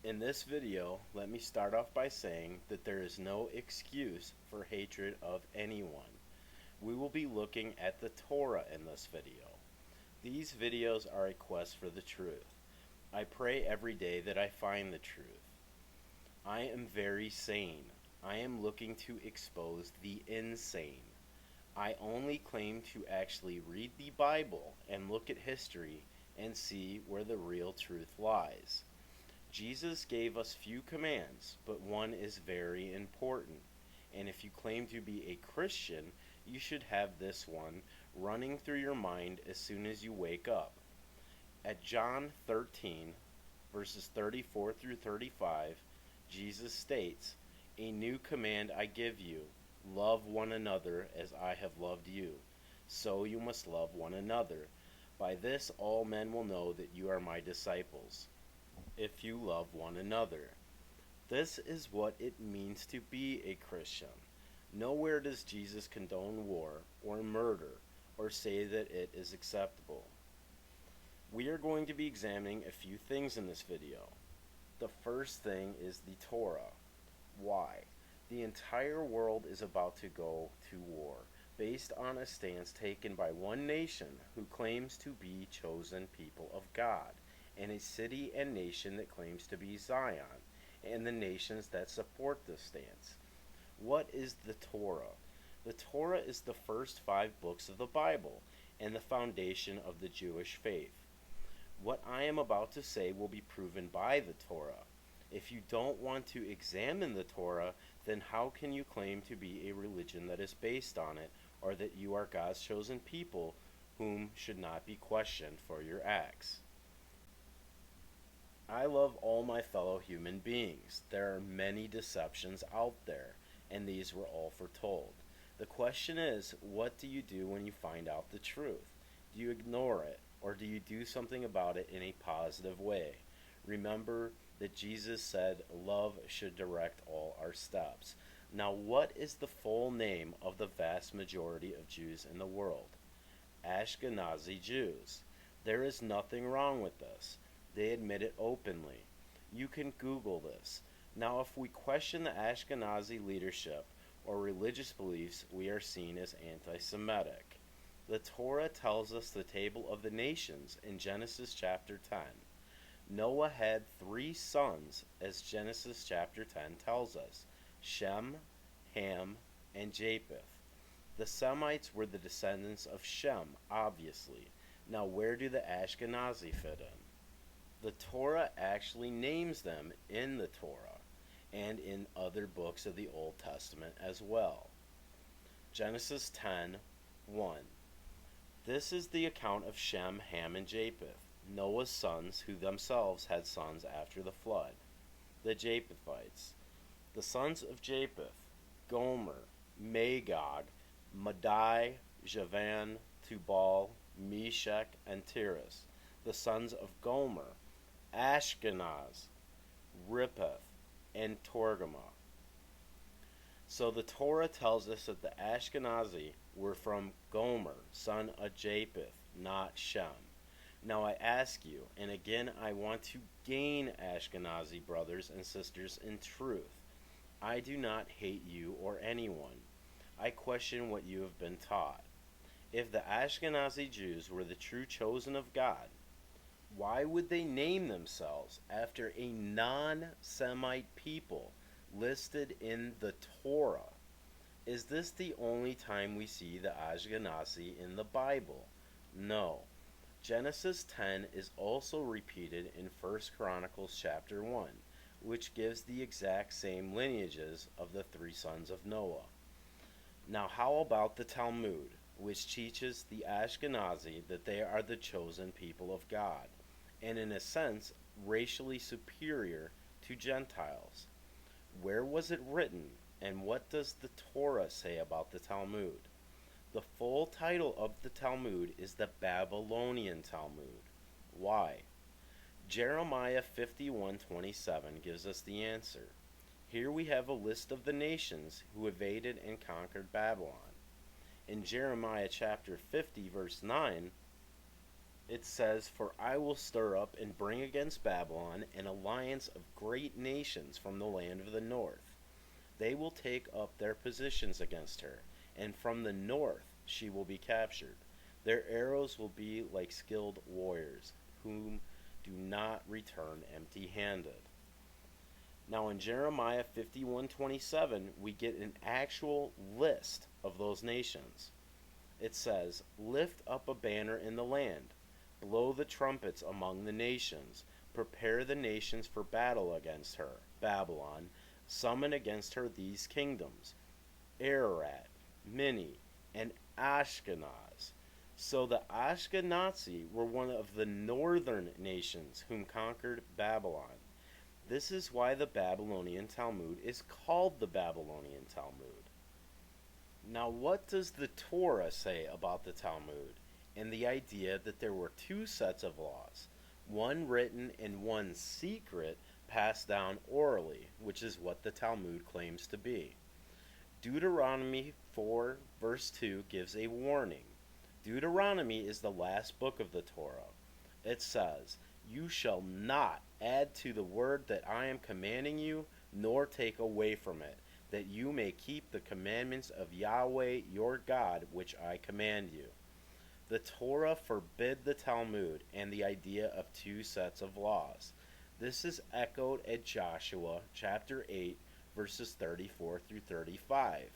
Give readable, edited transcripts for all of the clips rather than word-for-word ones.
In this video, let me start off by saying that there is no excuse for hatred of anyone. We will be looking at the Torah in this video. These videos are a quest for the truth. I pray every day that I find the truth. I am very sane. I am looking to expose the insane. I only claim to actually read the Bible and look at history and see where the real truth lies. Jesus gave us few commands, but one is very important. And if you claim to be a Christian, you should have this one running through your mind as soon as you wake up. At John 13, verses 34 through 35, Jesus states, "A new command I give you, love one another as I have loved you. So you must love one another. By this all men will know that you are my disciples, if you love one another." This is what it means to be a Christian. Nowhere does Jesus condone war or murder or say that it is acceptable. We are going to be examining a few things in this video. The first thing is the Torah. Why? The entire world is about to go to war based on a stance taken by one nation who claims to be chosen people of God, and a city and nation that claims to be Zion, and the nations that support this stance. What is the Torah? The Torah is the first 5 books of the Bible and the foundation of the Jewish faith. What I am about to say will be proven by the Torah. If you don't want to examine the Torah, then how can you claim to be a religion that is based on it, or that you are God's chosen people whom should not be questioned for your acts? I love all my fellow human beings. There are many deceptions out there, and these were all foretold. The question is, what do you do when you find out the truth? Do you ignore it, or do you do something about it in a positive way? Remember that Jesus said love should direct all our steps. Now, what is the full name of the vast majority of Jews in the world? Ashkenazi Jews. There is nothing wrong with this. They admit it openly. You can Google this. Now, if we question the Ashkenazi leadership or religious beliefs, we are seen as anti-Semitic. The Torah tells us the table of the nations in Genesis chapter 10. Noah had 3 sons, as Genesis chapter 10 tells us: Shem, Ham, and Japheth. The Semites were the descendants of Shem, obviously. Now, where do the Ashkenazi fit in? The Torah actually names them in the Torah and in other books of the Old Testament as well. Genesis 10:1. This is the account of Shem, Ham, and Japheth, Noah's sons, who themselves had sons after the flood. The Japhethites. The sons of Japheth: Gomer, Magog, Madai, Javan, Tubal, Meshech, and Tiras. The sons of Gomer: Ashkenaz, Rippeth, and Torgama. So the Torah tells us that the Ashkenazi were from Gomer, son of Japheth, not Shem. Now I ask you, and again I want to gain Ashkenazi brothers and sisters in truth. I do not hate you or anyone. I question what you have been taught. If the Ashkenazi Jews were the true chosen of God, why would they name themselves after a non-Semite people listed in the Torah? Is this the only time we see the Ashkenazi in the Bible? No. Genesis 10 is also repeated in 1 Chronicles chapter 1, which gives the exact same lineages of the 3 sons of Noah. Now, how about the Talmud, which teaches the Ashkenazi that they are the chosen people of God, and in a sense racially superior to Gentiles? Where was it written, and what does the Torah say about the Talmud? The full title of the Talmud is the Babylonian Talmud. Why? Jeremiah 51:27 gives us the answer. Here we have a list of the nations who invaded and conquered Babylon. In Jeremiah chapter 50 verse 9, It says, "For I will stir up and bring against Babylon an alliance of great nations from the land of the north. They will take up their positions against her, and from the north she will be captured. Their arrows will be like skilled warriors, whom do not return empty handed." Now in Jeremiah 51:27, we get an actual list of those nations. It says, "Lift up a banner in the land, blow the trumpets among the nations, prepare the nations for battle against her, Babylon, summon against her these kingdoms, Ararat, Mini, and Ashkenaz." So the Ashkenazi were one of the northern nations whom conquered Babylon. This is why the Babylonian Talmud is called the Babylonian Talmud. Now, what does the Torah say about the Talmud and the idea that there were two sets of laws, one written and one secret, passed down orally, which is what the Talmud claims to be? Deuteronomy 4, verse 2 gives a warning. Deuteronomy is the last book of the Torah. It says, "You shall not add to the word that I am commanding you, nor take away from it, that you may keep the commandments of Yahweh your God, which I command you." The Torah forbid the Talmud and the idea of two sets of laws. This is echoed at Joshua chapter 8, verses 34 through 35.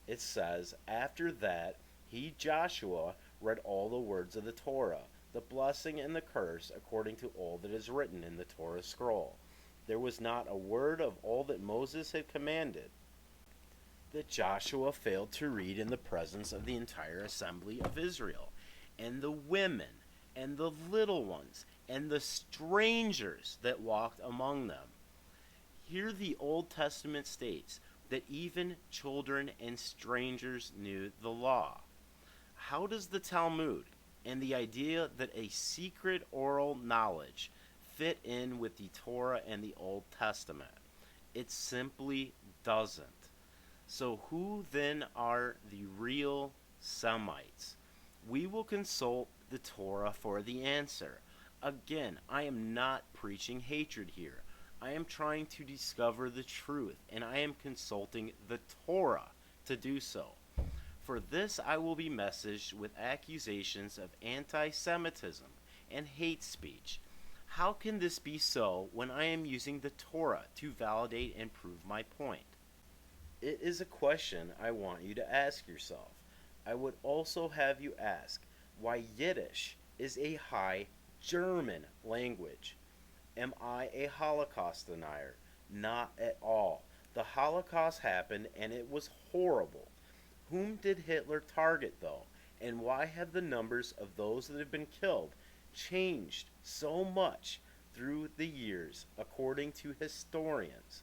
It says, "After that, he, Joshua, read all the words of the Torah, the blessing and the curse, according to all that is written in the Torah scroll. There was not a word of all that Moses had commanded that Joshua failed to read in the presence of the entire assembly of Israel, and the women, and the little ones, and the strangers that walked among them." Here the Old Testament states that even children and strangers knew the law. How does the Talmud and the idea that a secret oral knowledge fit in with the Torah and the Old Testament? It simply doesn't. So who then are the real Semites? We will consult the Torah for the answer. Again, I am not preaching hatred here. I am trying to discover the truth, and I am consulting the Torah to do so. For this I will be messaged with accusations of anti-Semitism and hate speech. How can this be so when I am using the Torah to validate and prove my point? It is a question I want you to ask yourself. I would also have you ask why Yiddish is a High German language. Am I a Holocaust denier? Not at all. The Holocaust happened and it was horrible. Whom did Hitler target, though? And why have the numbers of those that have been killed changed so much through the years, according to historians?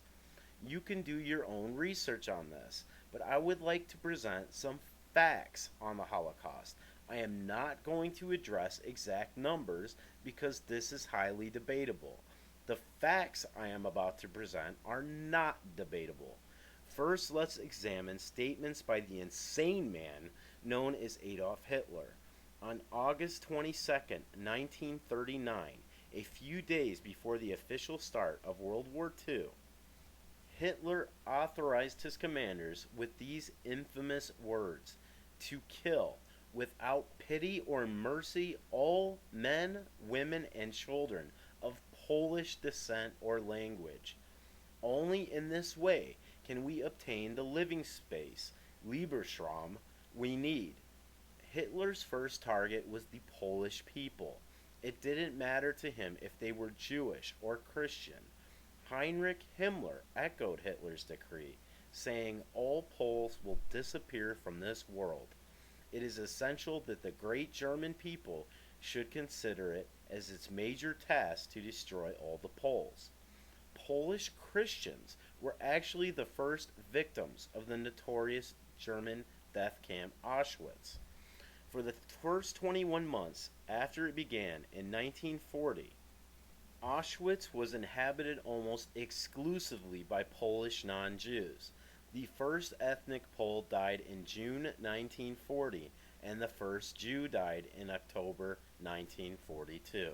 You can do your own research on this, but I would like to present some facts on the Holocaust. I am not going to address exact numbers because this is highly debatable. The facts I am about to present are not debatable. First, let's examine statements by the insane man known as Adolf Hitler. On August 22, 1939, a few days before the official start of World War II, Hitler authorized his commanders with these infamous words: "To kill, without pity or mercy, all men, women, and children of Polish descent or language. Only in this way can we obtain the living space, Lebensraum, we need." Hitler's first target was the Polish people. It didn't matter to him if they were Jewish or Christian. Heinrich Himmler echoed Hitler's decree, saying, "All Poles will disappear from this world." It is essential that the great German people should consider it as its major task to destroy all the Poles. Polish Christians were actually the first victims of the notorious German death camp Auschwitz. For the first 21 months after it began in 1940, Auschwitz was inhabited almost exclusively by Polish non-Jews. The first ethnic Pole died in June 1940, and the first Jew died in October 1942.